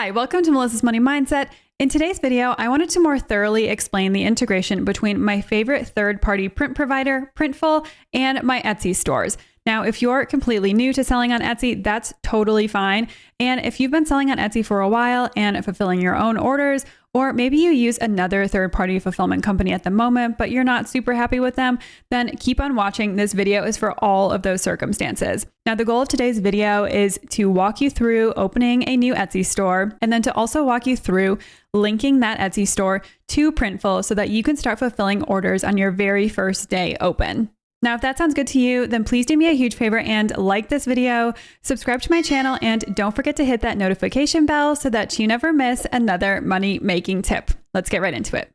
Hi, welcome to Melissa's Money Mindset. In today's video, I wanted to more thoroughly explain the integration between my favorite third-party print provider, Printful, and my Etsy stores. Now, if you're completely new to selling on Etsy, that's totally fine. And if you've been selling on Etsy for a while and fulfilling your own orders, or maybe you use another third-party fulfillment company at the moment, but you're not super happy with them, then keep on watching. This video is for all of those circumstances. Now, the goal of today's video is to walk you through opening a new Etsy store, and then to also walk you through linking that Etsy store to Printful so that you can start fulfilling orders on your very first day open. Now, if that sounds good to you, then please do me a huge favor and like this video, subscribe to my channel, and don't forget to hit that notification bell so that you never miss another money-making tip. Let's get right into it.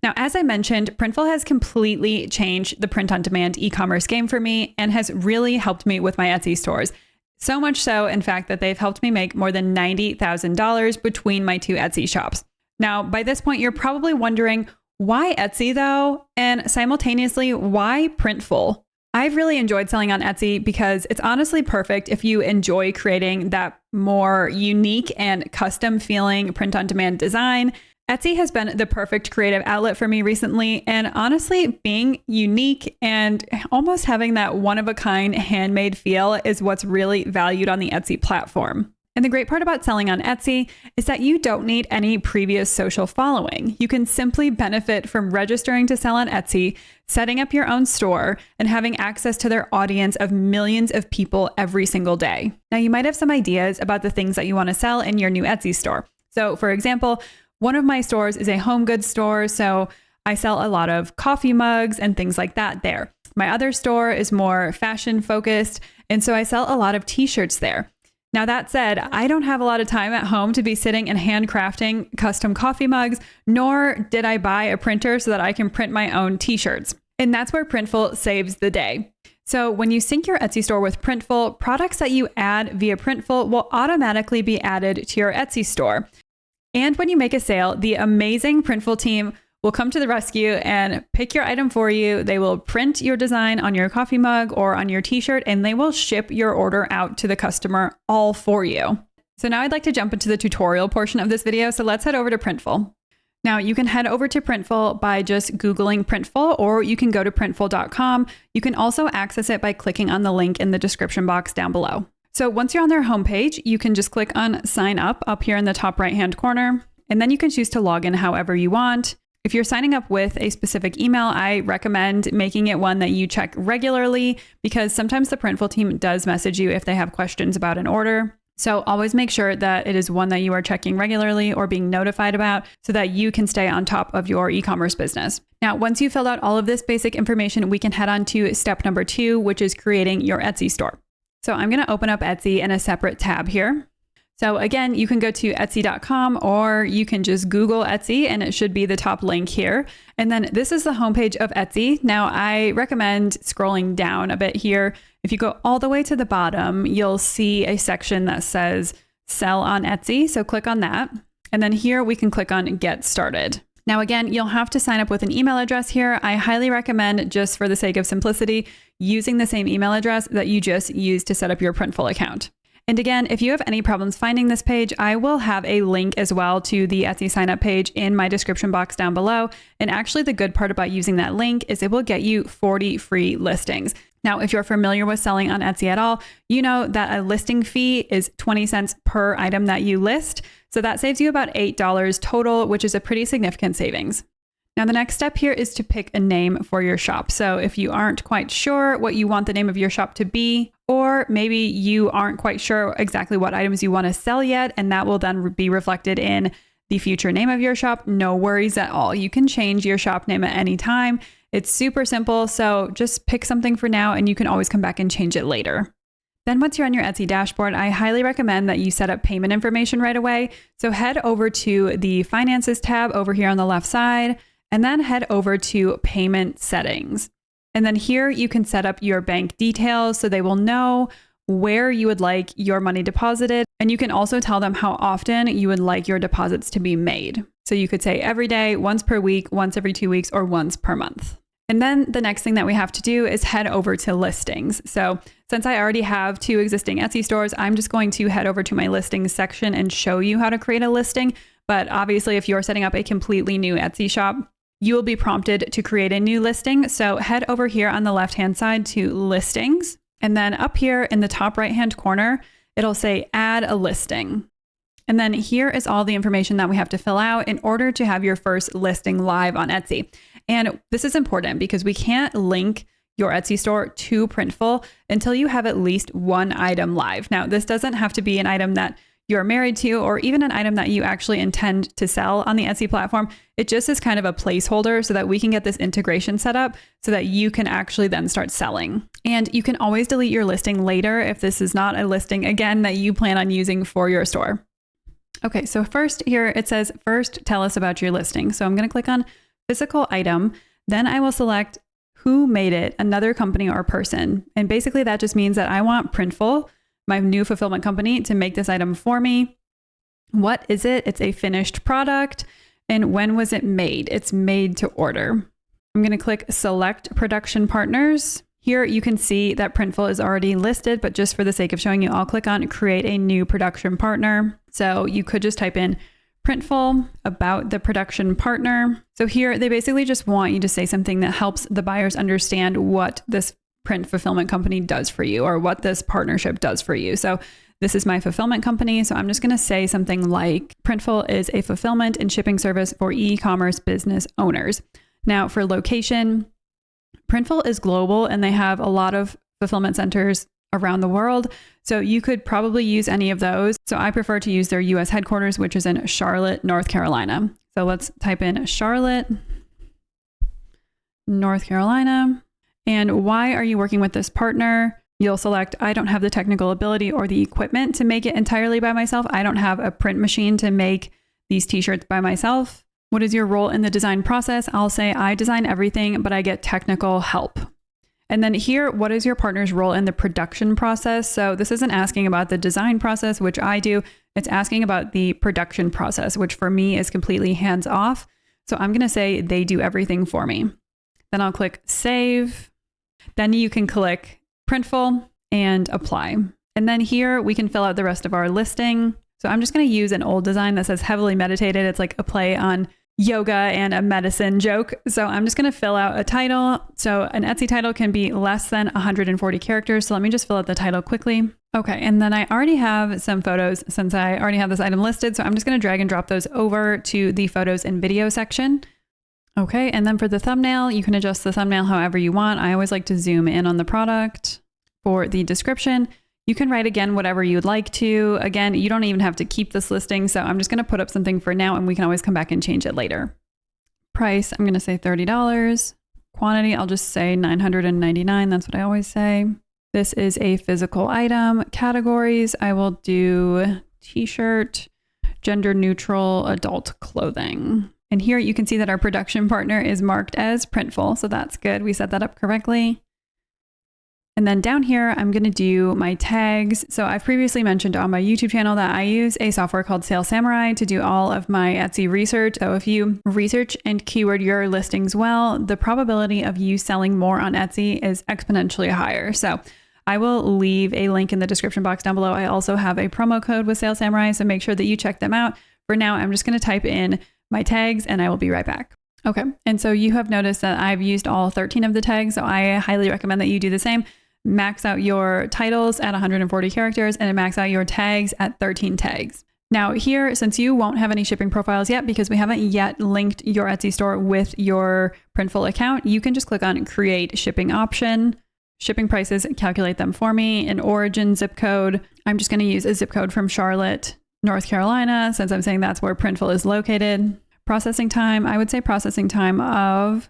Now, as I mentioned, Printful has completely changed the print-on-demand e-commerce game for me and has really helped me with my Etsy stores. So much so, in fact, that they've helped me make more than $90,000 between my two Etsy shops. Now, by this point, you're probably wondering, why Etsy though? And simultaneously, why Printful? I've really enjoyed selling on Etsy because it's honestly perfect if you enjoy creating that more unique and custom feeling print-on-demand design. Etsy has been the perfect creative outlet for me recently, and honestly, being unique and almost having that one-of-a-kind handmade feel is what's really valued on the Etsy platform. And the great part about selling on Etsy is that you don't need any previous social following. You can simply benefit from registering to sell on Etsy, setting up your own store, and having access to their audience of millions of people every single day. Now, you might have some ideas about the things that you want to sell in your new Etsy store. So, for example, one of my stores is a home goods store, so I sell a lot of coffee mugs and things like that there. My other store is more fashion focused, and so I sell a lot of t-shirts there. Now, that said, I don't have a lot of time at home to be sitting and handcrafting custom coffee mugs, nor did I buy a printer so that I can print my own t-shirts. And that's where Printful saves the day. So when you sync your Etsy store with Printful, products that you add via Printful will automatically be added to your Etsy store. And when you make a sale, the amazing Printful team will come to the rescue and pick your item for you. They will print your design on your coffee mug or on your t-shirt, and they will ship your order out to the customer all for you. So now I'd like to jump into the tutorial portion of this video. So let's head over to Printful. Now, you can head over to Printful by just Googling Printful, or you can go to printful.com. You can also access it by clicking on the link in the description box down below. So once you're on their homepage, you can just click on sign up here in the top right-hand corner, and then you can choose to log in however you want. If you're signing up with a specific email, I recommend making it one that you check regularly because sometimes the Printful team does message you if they have questions about an order. So always make sure that it is one that you are checking regularly or being notified about so that you can stay on top of your e-commerce business. Now, once you've filled out all of this basic information, we can head on to step number 2, which is creating your Etsy store. So I'm going to open up Etsy in a separate tab here. So again, you can go to etsy.com or you can just Google Etsy and it should be the top link here. And then this is the homepage of Etsy. Now I recommend scrolling down a bit here. If you go all the way to the bottom, you'll see a section that says sell on Etsy. So click on that. And then here we can click on get started. Now, again, you'll have to sign up with an email address here. I highly recommend, just for the sake of simplicity, using the same email address that you just used to set up your Printful account. And again, if you have any problems finding this page, I will have a link as well to the Etsy sign up page in my description box down below. And actually, the good part about using that link is it will get you 40 free listings. Now, if you're familiar with selling on Etsy at all, you know that a listing fee is 20 cents per item that you list. So that saves you about $8 total, which is a pretty significant savings. Now, the next step here is to pick a name for your shop. So if you aren't quite sure what you want the name of your shop to be, or maybe you aren't quite sure exactly what items you want to sell yet, and that will then be reflected in the future name of your shop, no worries at all. You can change your shop name at any time. It's super simple. So just pick something for now and you can always come back and change it later. Then once you're on your Etsy dashboard, I highly recommend that you set up payment information right away. So head over to the Finances tab over here on the left side, and then head over to Payment Settings. And then here you can set up your bank details so they will know where you would like your money deposited. And you can also tell them how often you would like your deposits to be made. So you could say every day, once per week, once every 2 weeks, or once per month. And then the next thing that we have to do is head over to listings. So since I already have 2 existing Etsy stores, I'm just going to head over to my listings section and show you how to create a listing. But obviously, if you're setting up a completely new Etsy shop, you will be prompted to create a new listing. So head over here on the left-hand side to listings. And then up here in the top right-hand corner, it'll say add a listing. And then here is all the information that we have to fill out in order to have your first listing live on Etsy. And this is important because we can't link your Etsy store to Printful until you have at least one item live. Now, this doesn't have to be an item that you're married to or even an item that you actually intend to sell on the Etsy platform. It just is kind of a placeholder so that we can get this integration set up so that you can actually then start selling. And you can always delete your listing later if this is not a listing, again, that you plan on using for your store. Okay, so first here it says, first tell us about your listing. So I'm going to click on physical item. Then I will select who made it, another company or person. And basically that just means that I want Printful, my new fulfillment company, to make this item for me. What is it? It's a finished product. And when was it made? It's made to order. I'm going to click select production partners. Here you can see that Printful is already listed, but just for the sake of showing you, I'll click on create a new production partner. So you could just type in Printful about the production partner. So here they basically just want you to say something that helps the buyers understand what this print fulfillment company does for you or what this partnership does for you. So this is my fulfillment company. So I'm just going to say something like Printful is a fulfillment and shipping service for e-commerce business owners. Now for location, Printful is global and they have a lot of fulfillment centers around the world. So you could probably use any of those. So I prefer to use their US headquarters, which is in Charlotte, North Carolina. So let's type in Charlotte, North Carolina. And why are you working with this partner? You'll select, I don't have the technical ability or the equipment to make it entirely by myself. I don't have a print machine to make these t-shirts by myself. What is your role in the design process? I'll say I design everything, but I get technical help. And then here, what is your partner's role in the production process? So this isn't asking about the design process, which I do. It's asking about the production process, which for me is completely hands off. So I'm going to say they do everything for me. Then I'll click save. Then you can click Printful and apply. And then here we can fill out the rest of our listing. So I'm just going to use an old design that says heavily meditated. It's like a play on yoga and a medicine joke. So I'm just going to fill out a title. So an Etsy title can be less than 140 characters. So let me just fill out the title quickly. Okay. And then I already have some photos since I already have this item listed. So I'm just going to drag and drop those over to the photos and video section. Okay. And then for the thumbnail, you can adjust the thumbnail however you want. I always like to zoom in on the product. For the description, you can write again whatever you'd like to. Again, you don't even have to keep this listing. So I'm just going to put up something for now and we can always come back and change it later. Price, I'm going to say $30. Quantity, I'll just say 999. That's what I always say. This is a physical item. Categories, I will do t-shirt, gender neutral, adult clothing. And here you can see that our production partner is marked as Printful. So that's good. We set that up correctly. And then down here, I'm going to do my tags. So I've previously mentioned on my YouTube channel that I use a software called Sales Samurai to do all of my Etsy research. So if you research and keyword your listings well, the probability of you selling more on Etsy is exponentially higher. So I will leave a link in the description box down below. I also have a promo code with Sales Samurai, so make sure that you check them out. For now, I'm just going to type in my tags and I will be right back. Okay. And so you have noticed that I've used all 13 of the tags. So I highly recommend that you do the same. Max out your titles at 140 characters and max out your tags at 13 tags. Now here, since you won't have any shipping profiles yet, because we haven't yet linked your Etsy store with your Printful account, you can just click on create shipping option, shipping prices, calculate them for me, an origin zip code. I'm just going to use a zip code from Charlotte, North Carolina, since I'm saying that's where Printful is located. Processing time, I would say processing time of,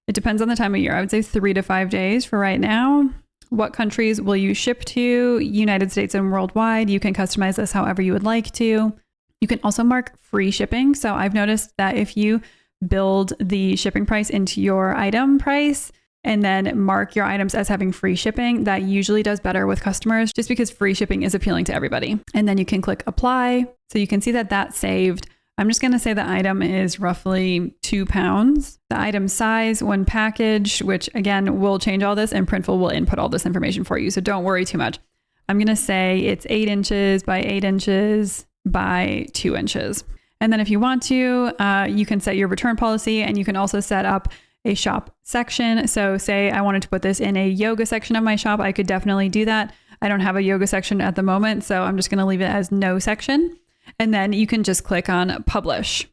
it depends on the time of year. I would say 3 to 5 days for right now. What countries will you ship to? United States and worldwide. You can customize this however you would like to. You can also mark free shipping. So I've noticed that if you build the shipping price into your item price and then mark your items as having free shipping, that usually does better with customers just because free shipping is appealing to everybody. And then you can click apply. So you can see that that saved I'm just going to say the item is roughly 2 pounds. The item size when packaged, which again, will change all this and Printful will input all this information for you. So don't worry too much. I'm going to say it's 8 inches by 8 inches by 2 inches. And then if you want to, you can set your return policy and you can also set up a shop section. So say I wanted to put this in a yoga section of my shop, I could definitely do that. I don't have a yoga section at the moment, so I'm just going to leave it as no section. And then you can just click on publish.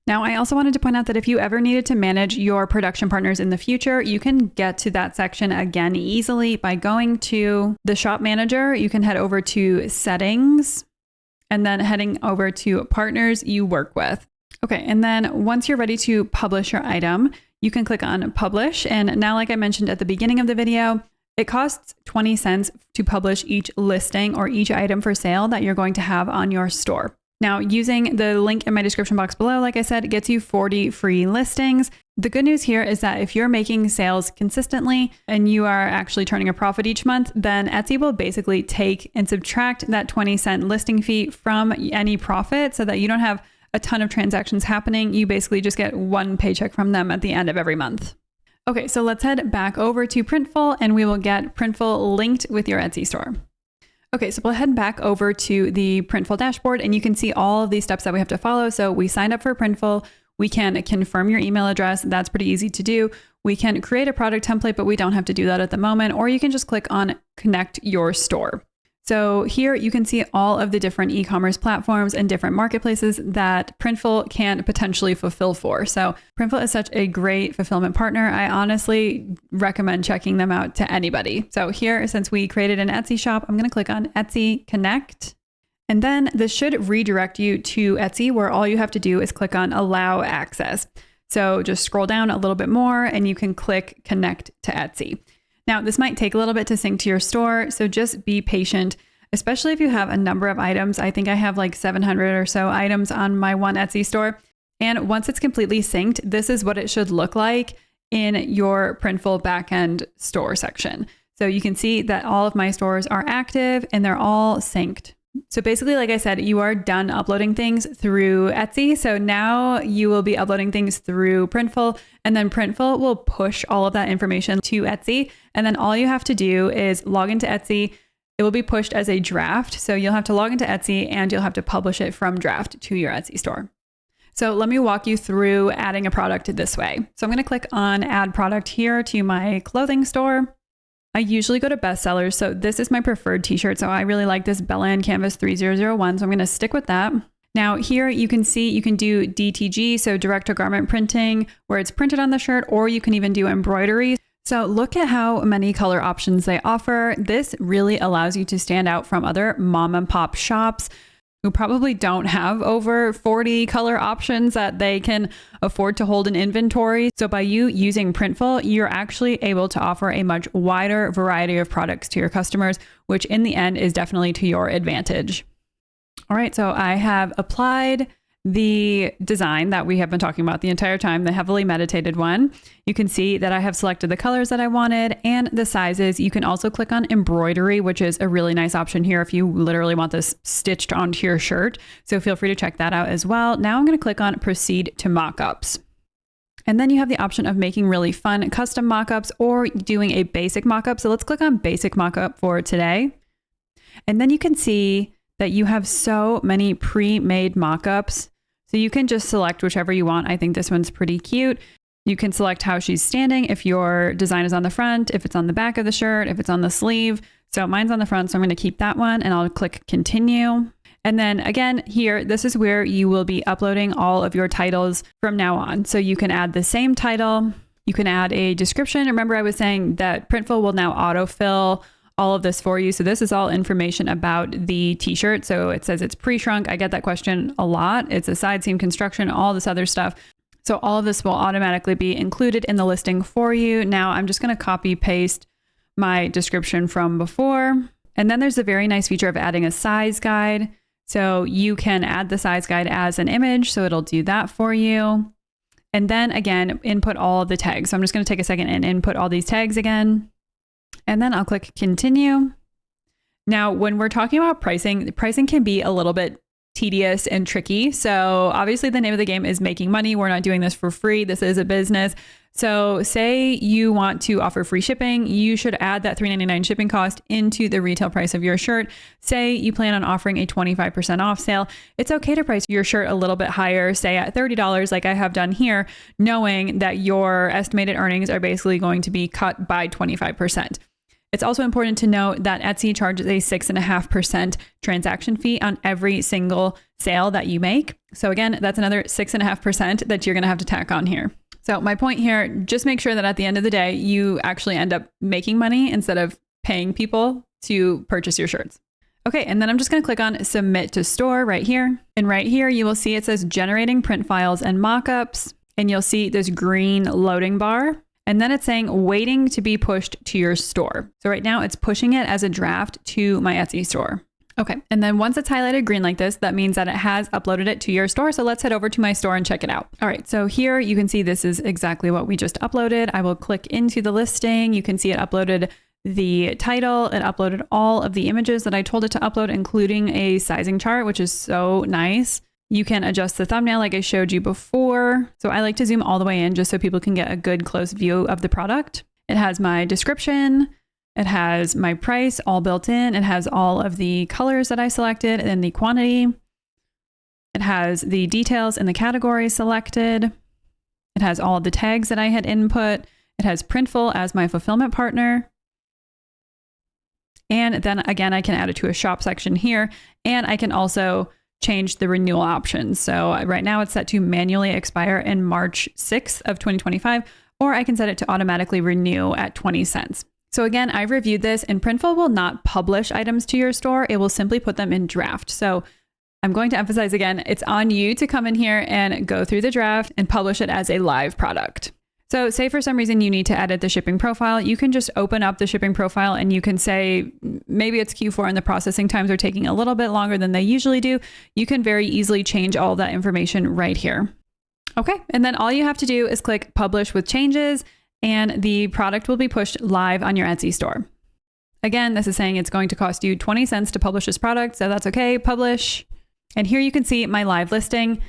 Now, I also wanted to point out that if you ever needed to manage your production partners in the future, you can get to that section again easily by going to the shop manager. You can head over to settings and then heading over to partners you work with. Okay, and then once you're ready to publish your item, you can click on publish. And now, like I mentioned at the beginning of the video, it costs 20 cents to publish each listing or each item for sale that you're going to have on your store. Now, using the link in my description box below, like I said, it gets you 40 free listings. The good news here is that if you're making sales consistently and you are actually turning a profit each month, then Etsy will basically take and subtract that 20-cent listing fee from any profit so that you don't have a ton of transactions happening. You basically just get one paycheck from them at the end of every month. Okay, so let's head back over to Printful and we will get Printful linked with your Etsy store. Okay, so we'll head back over to the Printful dashboard and you can see all of these steps that we have to follow. So we signed up for Printful. We can confirm your email address. That's pretty easy to do. We can create a product template, but we don't have to do that at the moment. Or you can just click on connect your store. So here you can see all of the different e-commerce platforms and different marketplaces that Printful can potentially fulfill for. So Printful is such a great fulfillment partner. I honestly recommend checking them out to anybody. So here, since we created an Etsy shop, I'm going to click on Etsy Connect. And then this should redirect you to Etsy, where all you have to do is click on Allow Access. So just scroll down a little bit more and you can click Connect to Etsy. Now, this might take a little bit to sync to your store, so just be patient, especially if you have a number of items. I think I have like 700 or so items on my one Etsy store. And once it's completely synced, this is what it should look like in your Printful backend store section. So you can see that all of my stores are active and they're all synced. So basically, like I said, you are done uploading things through Etsy. So now you will be uploading things through Printful, and then Printful will push all of that information to Etsy. And then all you have to do is log into Etsy. It will be pushed as a draft. So you'll have to log into Etsy and you'll have to publish it from draft to your Etsy store. So let me walk you through adding a product this way. So I'm going to click on add product here to my clothing store. I usually go to bestsellers. So this is my preferred t-shirt. So I really like this Bella and Canvas 3001. So I'm going to stick with that. Now here you can see you can do DTG, so direct to garment printing, where it's printed on the shirt, or you can even do embroidery. So look at how many color options they offer. This really allows you to stand out from other mom and pop shops who probably don't have over 40 color options that they can afford to hold in inventory. So by you using Printful, you're actually able to offer a much wider variety of products to your customers, which in the end is definitely to your advantage. All right, so I have applied the design that we have been talking about the entire time, the heavily meditated one. You can see that I have selected the colors that I wanted and the sizes. You can also click on embroidery, which is a really nice option here if you literally want this stitched onto your shirt. So feel free to check that out as well. Now I'm going to click on proceed to mockups. And then you have the option of making really fun custom mockups or doing a basic mockup. So let's click on basic mockup for today. And then you can see that you have so many pre-made mockups. So you can just select whichever you want. I think this one's pretty cute. You can select how she's standing, if your design is on the front, if it's on the back of the shirt, if it's on the sleeve. So mine's on the front, so I'm going to keep that one and I'll click continue. And then again, here, this is where you will be uploading all of your titles from now on. So you can add the same title. You can add a description. Remember, I was saying that Printful will now autofill all of this for you. So this is all information about the t-shirt. So it says it's pre-shrunk. I get that question a lot. It's a side seam construction, all this other stuff. So all of this will automatically be included in the listing for you. Now I'm just going to copy paste my description from before. And then there's a very nice feature of adding a size guide. So you can add the size guide as an image. So it'll do that for you. And then again, input all of the tags. So I'm just going to take a second and input all these tags again. And then I'll click continue. Now, when we're talking about pricing, the pricing can be a little bit tedious and tricky. So obviously the name of the game is making money. We're not doing this for free. This is a business. So say you want to offer free shipping, you should add that $3.99 shipping cost into the retail price of your shirt. Say you plan on offering a 25% off sale. It's okay to price your shirt a little bit higher, say at $30 like I have done here, knowing that your estimated earnings are basically going to be cut by 25%. It's also important to note that Etsy charges a 6.5% transaction fee on every single sale that you make. So again, that's another 6.5% that you're going to have to tack on here. So my point here, just make sure that at the end of the day, you actually end up making money instead of paying people to purchase your shirts. Okay, and then I'm just going to click on Submit to Store right here. And right here, you will see it says Generating Print Files and Mockups. And you'll see this green loading bar. And then it's saying Waiting to be pushed to your store. So right now, it's pushing it as a draft to my Etsy store. Okay, and then once it's highlighted green like this, that means that it has uploaded it to your store. So let's head over to my store and check it out. All right, so here you can see this is exactly what we just uploaded. I will click into the listing. You can see it uploaded the title. It uploaded all of the images that I told it to upload, including a sizing chart, which is so nice. You can adjust the thumbnail like I showed you before. So I like to zoom all the way in just so people can get a good close view of the product. It has my description. It has my price all built in. It has all of the colors that I selected and the quantity. It has the details and the categories selected. It has all of the tags that I had input. It has Printful as my fulfillment partner. And then again, I can add it to a shop section here. And I can also change the renewal options. So right now it's set to manually expire in March 6th of 2025, or I can set it to automatically renew at 20 cents. So again, I've reviewed this and Printful will not publish items to your store. It will simply put them in draft. So I'm going to emphasize again, it's on you to come in here and go through the draft and publish it as a live product. So say for some reason you need to edit the shipping profile, you can just open up the shipping profile and you can say, maybe it's Q4 and the processing times are taking a little bit longer than they usually do. You can very easily change all that information right here. Okay, and then all you have to do is click Publish with Changes, and the product will be pushed live on your Etsy store. Again, this is saying it's going to cost you 20 cents to publish this product, so that's okay, publish. And here you can see my live listing.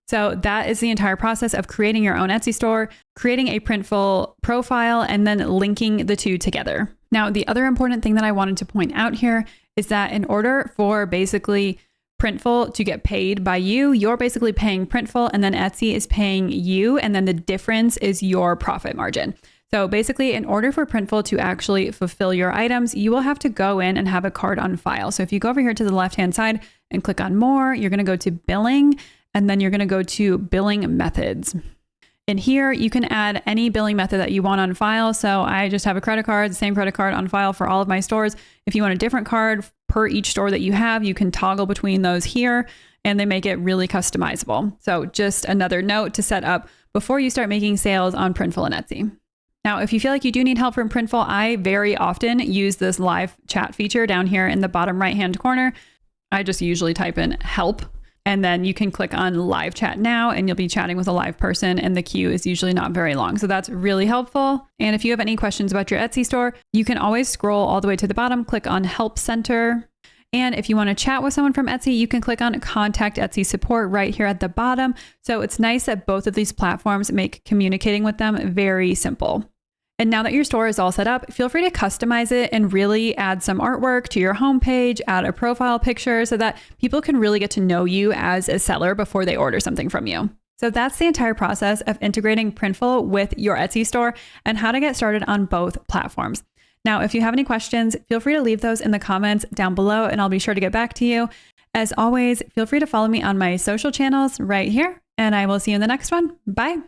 So that is the entire process of creating your own Etsy store, creating a Printful profile, and then linking the two together. Now, the other important thing that I wanted to point out here is that in order for basically Printful to get paid by you, you're basically paying Printful and then Etsy is paying you. And then the difference is your profit margin. So basically, in order for Printful to actually fulfill your items, you will have to go in and have a card on file. So if you go over here to the left-hand side and click on More, you're going to go to Billing, and then you're going to go to Billing Methods. In here, you can add any billing method that you want on file. So I just have a credit card, the same credit card on file for all of my stores. If you want a different card per each store that you have, you can toggle between those here and they make it really customizable. So just another note to set up before you start making sales on Printful and Etsy. Now, if you feel like you do need help from Printful, I very often use this live chat feature down here in the bottom right-hand corner. I just usually type in help. And then you can click on live chat now and you'll be chatting with a live person and the queue is usually not very long. So that's really helpful. And if you have any questions about your Etsy store, you can always scroll all the way to the bottom, click on Help Center. And if you want to chat with someone from Etsy, you can click on Contact Etsy Support right here at the bottom. So it's nice that both of these platforms make communicating with them very simple. And now that your store is all set up, feel free to customize it and really add some artwork to your homepage, add a profile picture so that people can really get to know you as a seller before they order something from you. So that's the entire process of integrating Printful with your Etsy store and how to get started on both platforms. Now, if you have any questions, feel free to leave those in the comments down below and I'll be sure to get back to you. As always, feel free to follow me on my social channels right here and I will see you in the next one. Bye.